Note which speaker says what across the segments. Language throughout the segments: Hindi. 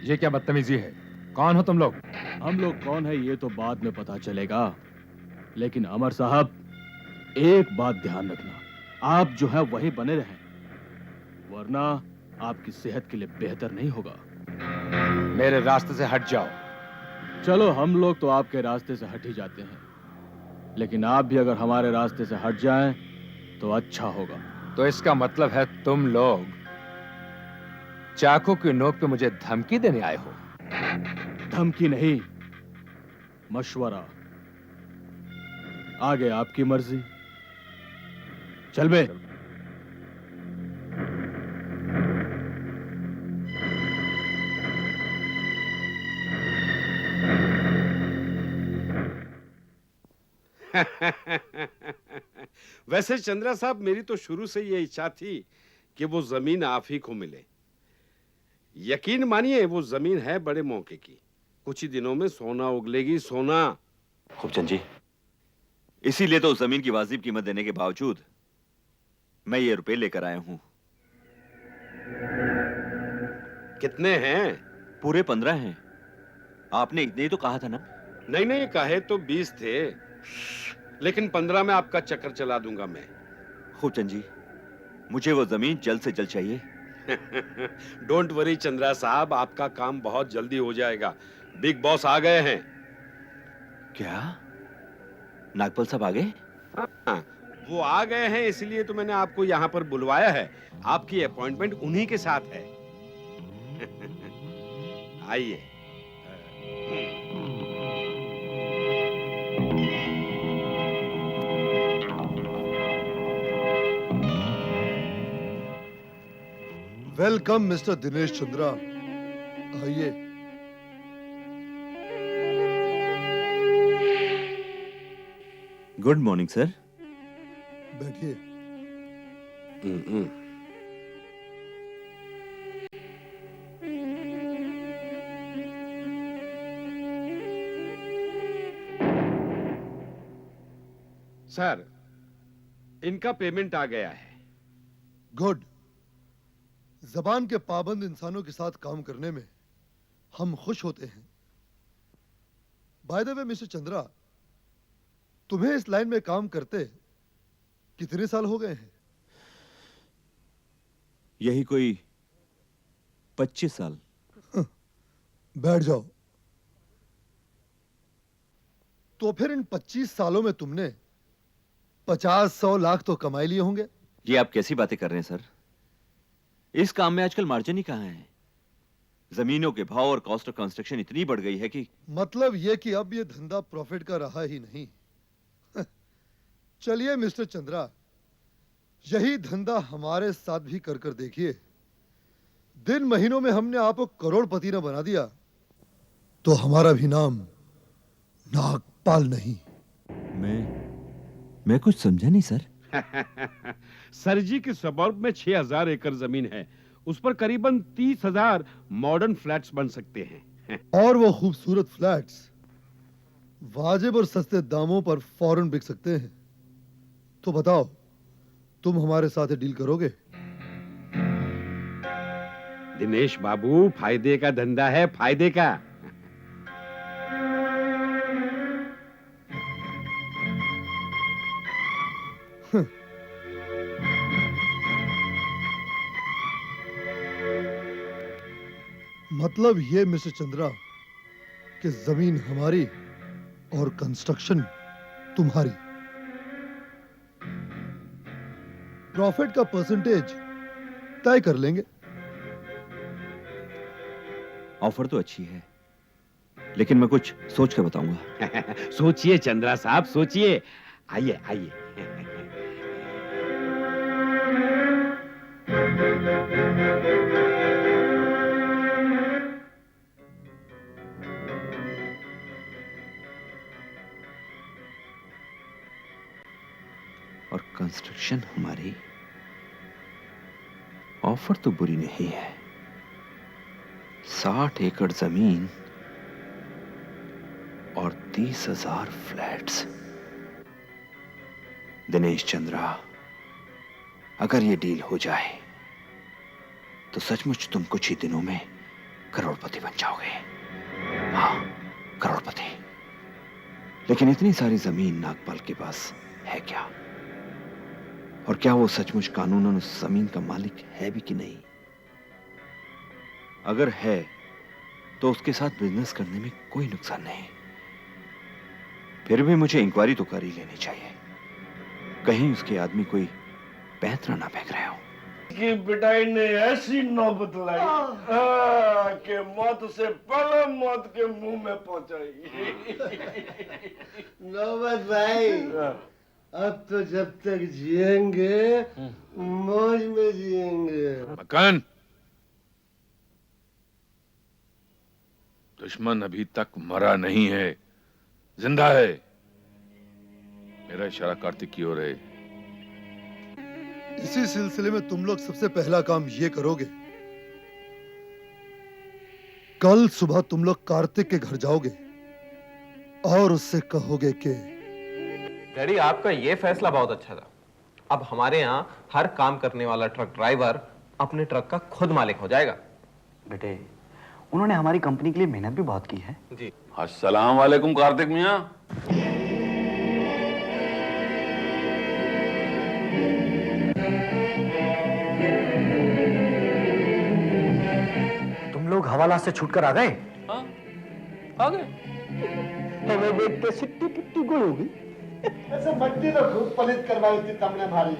Speaker 1: ये क्या बदतमीजी है? कौन हो तुम लोग?
Speaker 2: हम लोग कौन है ये तो बाद में पता चलेगा, लेकिन अमर साहब एक बात ध्यान रखना, आप जो है वही बने रहें, वरना आपकी सेहत के लिए बेहतर नहीं होगा।
Speaker 1: मेरे रास्ते से हट जाओ।
Speaker 2: चलो हम लोग तो आपके रास्ते से हट ही जाते हैं, लेकिन आप भी अगर हमारे रास्ते से हट जाएं तो अच्छा होगा।
Speaker 1: तो इसका मतलब है तुम लोग चाकू की नोक पे मुझे धमकी देने आए हो?
Speaker 2: धमकी नहीं, मशवरा। आगे आपकी मर्जी। चल बे।
Speaker 3: वैसे चंद्रा साहब, मेरी तो शुरू से ये इच्छा थी कि वो जमीन आप ही को मिले। यकीन मानिए, वो जमीन है बड़े मौके की। कुछ ही दिनों में सोना उगलेगी, सोना।
Speaker 4: खूबचंद जी, इसीलिए तो उस जमीन की वाजिब कीमत देने के बावजूद मैं ये रुपए लेकर आया हूं।
Speaker 3: कितने हैं?
Speaker 4: पूरे 15 हैं। आपने इतने ही तो कहा था ना?
Speaker 3: नहीं नहीं, कहे तो 20 थे, लेकिन 15 में आपका चक्कर चला दूंगा मैं।
Speaker 4: खूबचंद जी, मुझे वो जमीन जल्द से जल्द चाहिए।
Speaker 3: डोंट वरी चंद्रा साहब, आपका काम बहुत जल्दी हो जाएगा। बिग बॉस आ गए हैं।
Speaker 4: क्या नागपाल साहब आ गए?
Speaker 3: हाँ, वो आ गए हैं, इसलिए तो मैंने आपको यहाँ पर बुलवाया है। आपकी अपॉइंटमेंट उन्हीं के साथ है। आइए।
Speaker 5: वेलकम मिस्टर दिनेश चंद्रा, आइए।
Speaker 4: Good morning sir.
Speaker 5: बैठिए।
Speaker 3: सर, इनका पेमेंट आ गया है।
Speaker 5: गुड। जबान के पाबंद इंसानों के साथ काम करने में हम खुश होते हैं। By the way mister Chandra, तुम्हें इस लाइन में काम करते कितने साल हो गए हैं?
Speaker 4: यही कोई 25 साल।
Speaker 5: बैठ जाओ। तो फिर इन 25 सालों में तुमने 50-100 लाख तो कमाई लिए होंगे।
Speaker 4: ये आप कैसी बातें कर रहे हैं सर? इस काम में आजकल मार्जिन ही कहां है? जमीनों के भाव और कॉस्ट ऑफ कंस्ट्रक्शन इतनी बढ़ गई है कि
Speaker 5: मतलब यह कि अब यह धंधा प्रॉफिट का रहा ही नहीं। चलिए मिस्टर चंद्रा, यही धंधा हमारे साथ भी कर कर देखिए। दिन महीनों में हमने आपको करोड़पति न बना दिया तो हमारा भी नाम नागपाल नहीं।
Speaker 4: मैं कुछ समझा नहीं सर।
Speaker 3: सर जी की सबर्ब में 6000 एकड़ जमीन है। उस पर करीबन 30,000 मॉडर्न फ्लैट्स बन सकते हैं।
Speaker 5: और वो खूबसूरत फ्लैट्स वाजिब और सस्ते दामों पर फौरन बिक सकते हैं। तो बताओ, तुम हमारे साथ डील करोगे?
Speaker 3: दिनेश बाबू, फायदे का धंधा है, फायदे का।
Speaker 5: मतलब ये मिस्टर चंद्रा कि जमीन हमारी और कंस्ट्रक्शन तुम्हारी। प्रॉफिट का परसेंटेज तय कर लेंगे।
Speaker 4: ऑफर तो अच्छी है, लेकिन मैं कुछ सोच के बताऊंगा।
Speaker 3: सोचिए चंद्रा साहब, सोचिए। आइए आइए।
Speaker 4: और कंस्ट्रक्शन हमारी। ऑफर तो बुरी नहीं है। 60 एकड़ जमीन और 30,000 फ्लैट्स। दिनेश चंद्रा, अगर ये डील हो जाए तो सचमुच तुम कुछ ही दिनों में करोड़पति बन जाओगे। हाँ, करोड़पति। लेकिन इतनी सारी जमीन नागपाल के पास है क्या? और क्या वो सचमुच कानूनन उस जमीन का मालिक है भी कि नहीं? अगर है तो उसके साथ बिजनेस करने में कोई नुकसान नहीं। फिर भी मुझे इंक्वायरी तो कर ही लेनी चाहिए, कहीं उसके आदमी कोई पैंतरा ना फेंक रहे हो।
Speaker 6: की पिटाई ने ऐसी नौबत लाई कि मौत से पहले मौत के मुंह में पहुंचाई।
Speaker 7: नौबत भाई, अब तो जब तक जिएंगे मौज में जिएंगे।
Speaker 1: मकान, दुश्मन अभी तक मरा नहीं है, जिंदा है। मेरा इशारा कार्तिक की ओर है।
Speaker 5: इसी सिलसिले में तुम लोग सबसे पहला काम ये करोगे, कल सुबह तुम लोग कार्तिक के घर जाओगे और उससे कहोगे कि
Speaker 8: डैडी, आपका ये फैसला बहुत अच्छा था। अब हमारे यहाँ हर काम करने वाला ट्रक ड्राइवर अपने ट्रक का खुद मालिक हो जाएगा।
Speaker 9: बेटे, उन्होंने हमारी कंपनी के लिए मेहनत भी बहुत की है।
Speaker 8: जी।
Speaker 6: अस्सलाम वालेकुम कार्तिक मियां।
Speaker 9: तुम लोग हवाला से छूटकर आ गए?
Speaker 6: आ गए।
Speaker 7: हमें देख के सिट्टी पिट्टी गुड़ होगी। ऐसे मट्टी तो खूब पलित करवाई थी तुमने भारी।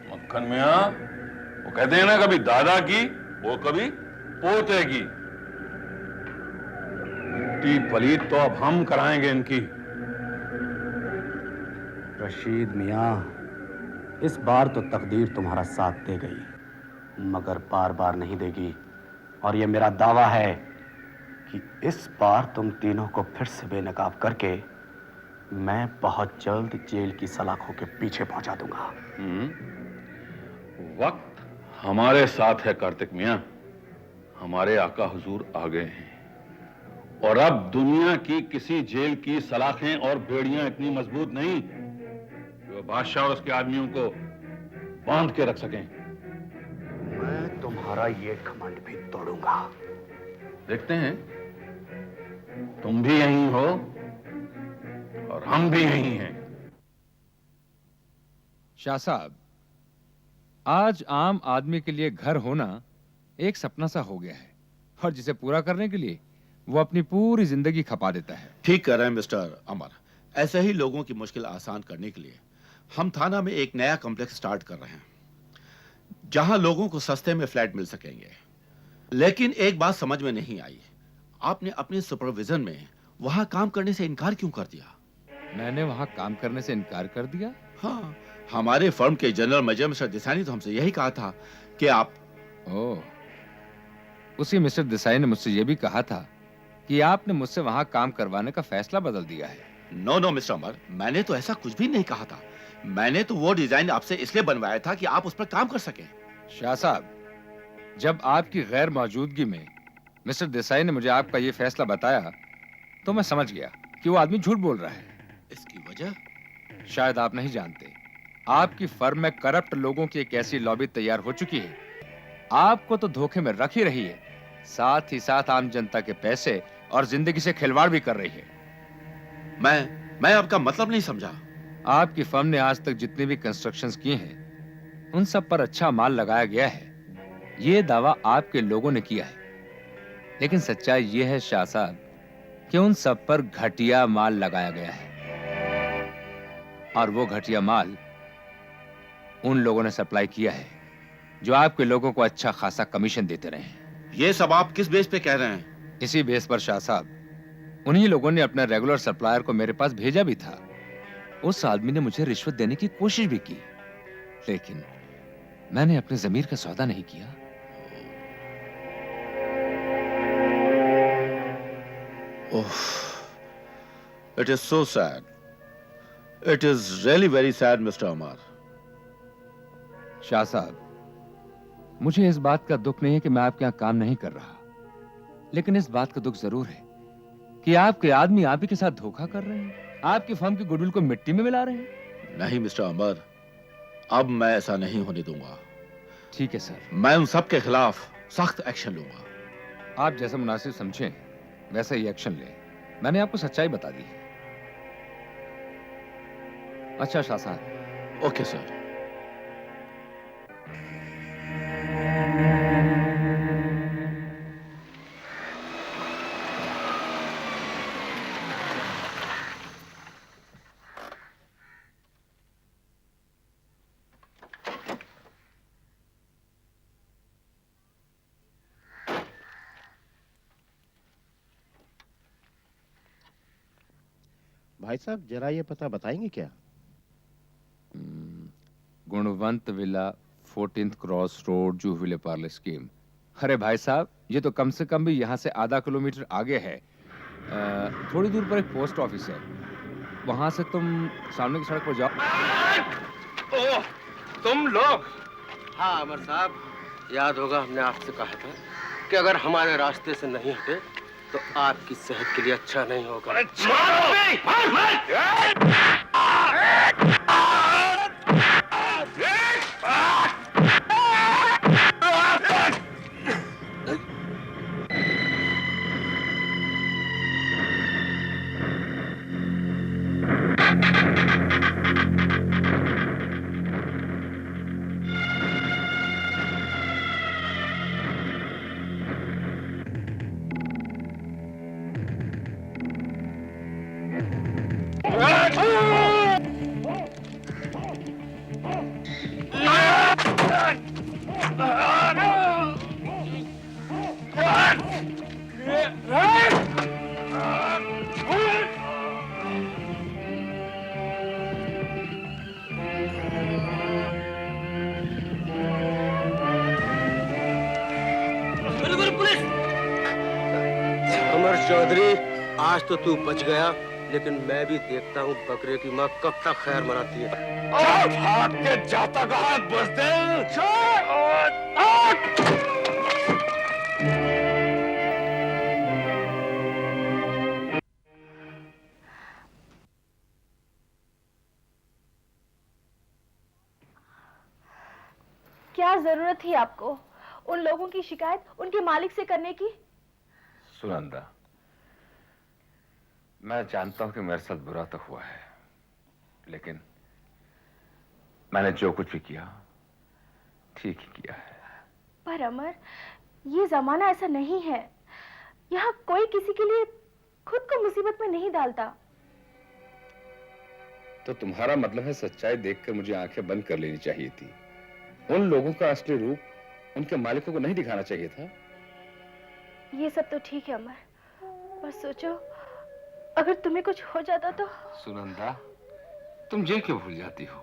Speaker 6: मक्खन मियां, वो कहते हैं ना, कभी दादा की वो कभी पोते की। मिट्टी पलीत तो अब हम कराएंगे इनकी।
Speaker 9: रशीद मियां, इस बार तो तकदीर तुम्हारा साथ दे गई, मगर बार बार नहीं देगी। और ये मेरा दावा है कि इस बार तुम तीनों को फिर से बेनकाब करके मैं बहुत जल्द जेल की सलाखों के पीछे पहुंचा दूंगा।
Speaker 6: वक्त हमारे साथ है कार्तिक मियां। हमारे आका हुजूर आ गए हैं और अब दुनिया की किसी जेल की सलाखें और बेड़ियां इतनी मजबूत नहीं कि वो बादशाह और उसके आदमियों को बांध के रख सकें।
Speaker 9: मैं तुम्हारा ये घमंड भी तोड़ूंगा।
Speaker 6: देखते हैं, तुम भी यहीं हो और हम भी यहीं हैं।
Speaker 1: शाह साहब, आज आम आदमी के लिए घर होना एक सपना सा हो गया है, और जिसे पूरा करने के लिए वो अपनी पूरी जिंदगी खपा देता है।
Speaker 10: ठीक कह रहे हैं मिस्टर अमर। ऐसे ही लोगों की मुश्किल आसान करने के लिए हम थाना में एक नया कॉम्प्लेक्स स्टार्ट कर रहे हैं, जहां लोगों को सस्ते में फ्लैट मिल सकेंगे। लेकिन एक बात समझ में नहीं आई, आपने अपने सुपरविजन में वहां काम करने से इनकार क्यों कर दिया?
Speaker 1: मैंने वहां काम करने से इनकार कर दिया?
Speaker 10: हाँ, हमारे फर्म के जनरल मैनेजर मिस्टर देसाई ने तो हमसे यही कहा था कि आप।
Speaker 1: ओह, उसी मिस्टर देसाई ने मुझसे यह भी कहा था कि आपने मुझसे वहां काम करवाने का फैसला बदल दिया है।
Speaker 10: नो नो मिस्टर अमर, मैंने तो ऐसा कुछ भी नहीं कहा था। मैंने तो वो डिजाइन आपसे इसलिए बनवाया था कि आप उस पर काम कर सकें।
Speaker 1: शाह साहब, जब आपकी गैर मौजूदगी में मिस्टर देसाई ने मुझे आपका ये फैसला बताया तो मैं समझ गया कि वो आदमी झूठ बोल रहा है।
Speaker 10: इसकी वजह?
Speaker 1: शायद आप नहीं जानते, आपकी फर्म में करप्ट लोगों की एक ऐसी लॉबी तैयार हो चुकी है, आपको तो धोखे में रख ही रही है, साथ ही साथ आम जनता के पैसे और जिंदगी से खिलवाड़ भी कर रही है।
Speaker 10: मैं आपका मतलब नहीं समझा।
Speaker 1: आपकी फर्म ने आज तक जितने भी कंस्ट्रक्शंस किए हैं उन सब पर अच्छा माल लगाया गया है, ये दावा आपके लोगों ने किया है। लेकिन सच्चाई ये है शाह साहब कि उन सब पर घटिया माल लगाया गया है, और वो घटिया माल उन लोगों ने सप्लाई किया है जो आपके लोगों को अच्छा खासा कमीशन देते रहे हैं।
Speaker 10: ये सब आप किस बेस पे कह रहे हैं?
Speaker 1: इसी बेस पर शाह साहब, उन्हीं लोगों ने अपने रेगुलर सप्लायर को मेरे पास भेजा भी था। उस आदमी ने मुझे रिश्वत देने की कोशिश भी की, लेकिन मैंने अपने जमीर का सौदा नहीं किया।
Speaker 10: It is so sad. It is really very sad, Mr. Amar.
Speaker 1: Shah साहब, मुझे इस बात का दुख नहीं है कि मैं आपके यहाँ काम नहीं कर रहा, लेकिन इस बात का दुख जरूर है कि आपके आदमी आप ही के साथ धोखा कर रहे हैं, आपकी फर्म की गुडविल को मिट्टी में मिला रहे हैं।
Speaker 10: नहीं मिस्टर अमर, अब मैं ऐसा नहीं होने दूंगा।
Speaker 1: ठीक है सर।
Speaker 10: मैं उन सब के खिलाफ सख्त एक्शन लूंगा।
Speaker 1: आप जैसा मुनासिब समझें वैसा ही एक्शन लें। मैंने आपको सच्चाई बता दी है। अच्छा शाह साहब।
Speaker 10: Okay sir.
Speaker 7: भाई साहब जरा ये पता बताएंगे क्या?
Speaker 1: गुणवंत villa 14th cross road जूहविले Parle scheme. अरे भाई साहब, ये तो कम से कम भी यहाँ से आधा किलोमीटर आगे है। थोड़ी दूर पर एक पोस्ट ऑफिस है, वहां से तुम सामने की सड़क पर जाओ।
Speaker 8: ओह, तुम लोग।
Speaker 11: हाँ अमर साहब, याद होगा हमने आपसे कहा था कि अगर हमारे रास्ते से नहीं हटे तो आपकी सेहत के लिए अच्छा नहीं होगा। अमर चौधरी, आज तो तू बच गया, लेकिन मैं भी देखता हूँ बकरे की माँ कब तक खैर मनाती है।
Speaker 6: भाग के जाता कहाँ बुज़दिल?
Speaker 12: क्या जरूरत थी आपको उन लोगों की शिकायत उनके मालिक से करने की?
Speaker 1: सुनंदा, मैं जानता हूं कि मेरे साथ बुरा तो हुआ है, लेकिन मैंने जो कुछ भी किया ठीक ही किया है।
Speaker 12: पर अमर, ये जमाना ऐसा नहीं है। यहाँ कोई किसी के लिए खुद को मुसीबत में नहीं डालता।
Speaker 1: तो तुम्हारा मतलब है सच्चाई देखकर मुझे आंखें बंद कर लेनी चाहिए थी, उन लोगों का असली रूप उनके मालिकों को नहीं दिखाना चाहिए था।
Speaker 12: ये सब तो ठीक है अमर, पर सोचो अगर तुम्हें कुछ हो जाता तो।
Speaker 1: सुनंदा, तुम ये क्यों भूल जाती हो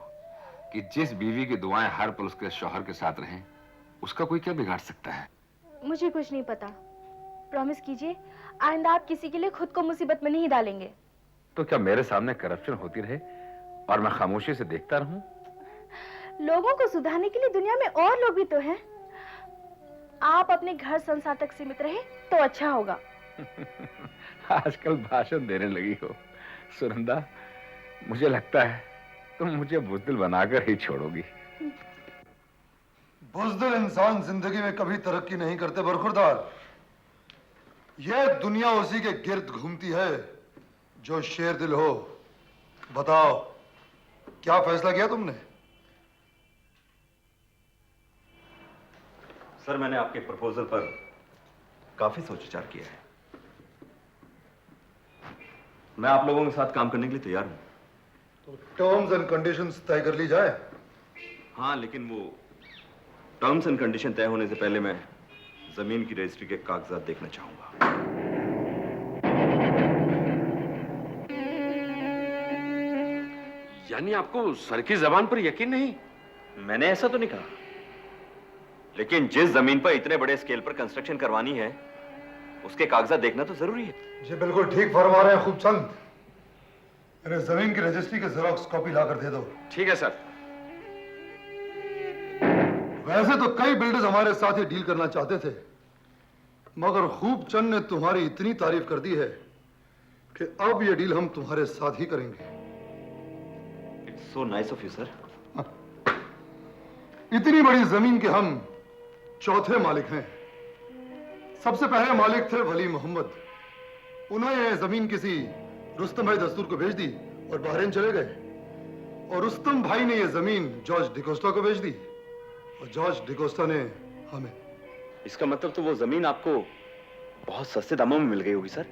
Speaker 1: कि जिस बीवी की दुआएं हर पल उसके शौहर के साथ रहें, उसका कोई क्या बिगाड़ सकता है?
Speaker 12: मुझे कुछ नहीं पता। प्रॉमिस कीजिए आइंदा आप किसी के लिए खुद को मुसीबत में नहीं डालेंगे।
Speaker 1: तो क्या मेरे सामने करप्शन होती रहे और मैं खामोशी से देखता रहूं?
Speaker 12: लोगों को सुधारने के लिए दुनिया में और लोग भी तो हैं। आप अपने घर संसार तक सीमित रहे तो अच्छा होगा।
Speaker 1: आजकल भाषण देने लगी हो सुनंदा, मुझे लगता है तुम मुझे बुज़दिल बनाकर ही छोड़ोगी।
Speaker 5: बुज़दिल इंसान जिंदगी में कभी तरक्की नहीं करते बरखुरदार। यह दुनिया उसी के गिर्द घूमती है जो शेर दिल हो। बताओ, क्या फैसला किया तुमने?
Speaker 13: सर, मैंने आपके प्रपोजल पर काफी सोच विचार किया है। मैं आप लोगों के साथ काम करने के लिए तैयार हूं।
Speaker 5: तो टर्म्स एंड कंडीशंस तय कर ली जाए।
Speaker 13: हाँ, लेकिन वो टर्म्स एंड कंडीशन तय होने से पहले मैं जमीन की रजिस्ट्री के कागजात देखना चाहूंगा।
Speaker 3: यानी आपको सर की जबान पर यकीन नहीं?
Speaker 13: मैंने ऐसा तो नहीं कहा, लेकिन जिस जमीन पर इतने बड़े स्केल पर कंस्ट्रक्शन करवानी है उसके कागजात देखना तो जरूरी है।
Speaker 5: जी बिल्कुल ठीक फरमा रहे हैं खूबचंद। मेरे जमीन की रजिस्ट्री की जेरॉक्स कॉपी लाकर दे दो।
Speaker 3: ठीक है सर।
Speaker 5: वैसे तो कई बिल्डर्स हमारे साथ ही डील करना चाहते थे, मगर खूबचंद ने तुम्हारी इतनी तारीफ कर दी है कि अब यह डील हम तुम्हारे साथ ही करेंगे।
Speaker 13: It's so nice of you sir.
Speaker 5: इतनी बड़ी जमीन के हम चौथे मालिक हैं। सबसे पहले मालिक थे वली मोहम्मद। उन्होंने ये जमीन किसी रुस्तम भाई दस्तूर को भेज दी और बहरीन चले गए। और रुस्तम भाई ने ये जमीन जॉर्ज डिकोस्टा को भेज दी और जॉर्ज डिकोस्टा ने हमें।
Speaker 13: इसका मतलब तो वो जमीन आपको बहुत सस्ते दामों में मिल गई होगी सर।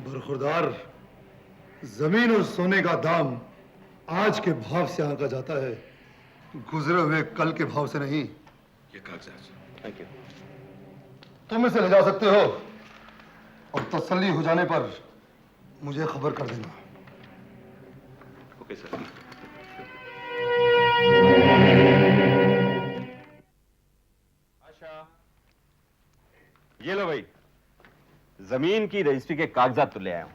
Speaker 5: बरखुरदार, जमीन और सोने का दाम आज के भाव से आंका जाता है, गुजरे हुए कल के भाव से नहीं।
Speaker 3: ये कागजात।
Speaker 13: Thank you.
Speaker 5: तुम इसे ले जा सकते हो और तसल्ली हो जाने पर मुझे खबर कर देना।
Speaker 13: Okay sir.
Speaker 14: ये लो भाई, जमीन की रजिस्ट्री के कागजात तो ले आया हूं।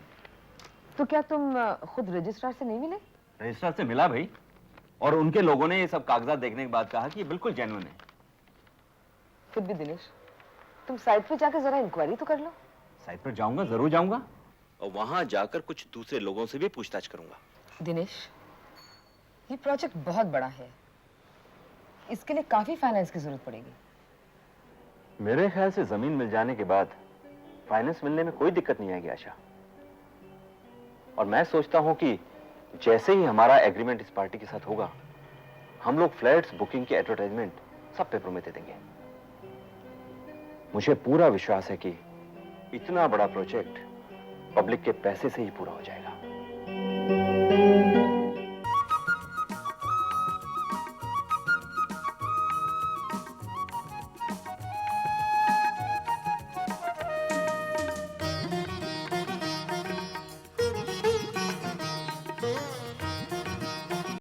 Speaker 15: तो क्या तुम खुद रजिस्ट्रार से नहीं मिले?
Speaker 14: रजिस्ट्रार से मिला भाई, और उनके लोगों ने ये सब कागजात देखने के बाद कहा कि ये बिल्कुल जेन्युइन है।
Speaker 15: फिर भी दिनेश, तुम साइट पे जाकर जरा इंक्वायरी तो कर लो।
Speaker 14: साइट पर जाऊंगा, जरूर जाऊंगा,
Speaker 13: और वहां जाकर कुछ दूसरे लोगों से भी पूछताछ करूंगा।
Speaker 15: दिनेश, ये प्रोजेक्ट बहुत बड़ा है, इसके लिए काफी फाइनेंस की जरूरत पड़ेगी।
Speaker 14: मेरे ख्याल से जमीन मिल जाने के बाद फाइनेंस मिलने में कोई दिक्कत नहीं आएगी आशा। और मैं सोचता हूं कि जैसे ही हमारा एग्रीमेंट इस पार्टी के साथ होगा, हम लोग फ्लैट्स बुकिंग की एडवर्टाइजमेंट सब पेपरों में दे देंगे। मुझे पूरा विश्वास है कि इतना बड़ा प्रोजेक्ट पब्लिक के पैसे से ही पूरा हो जाएगा।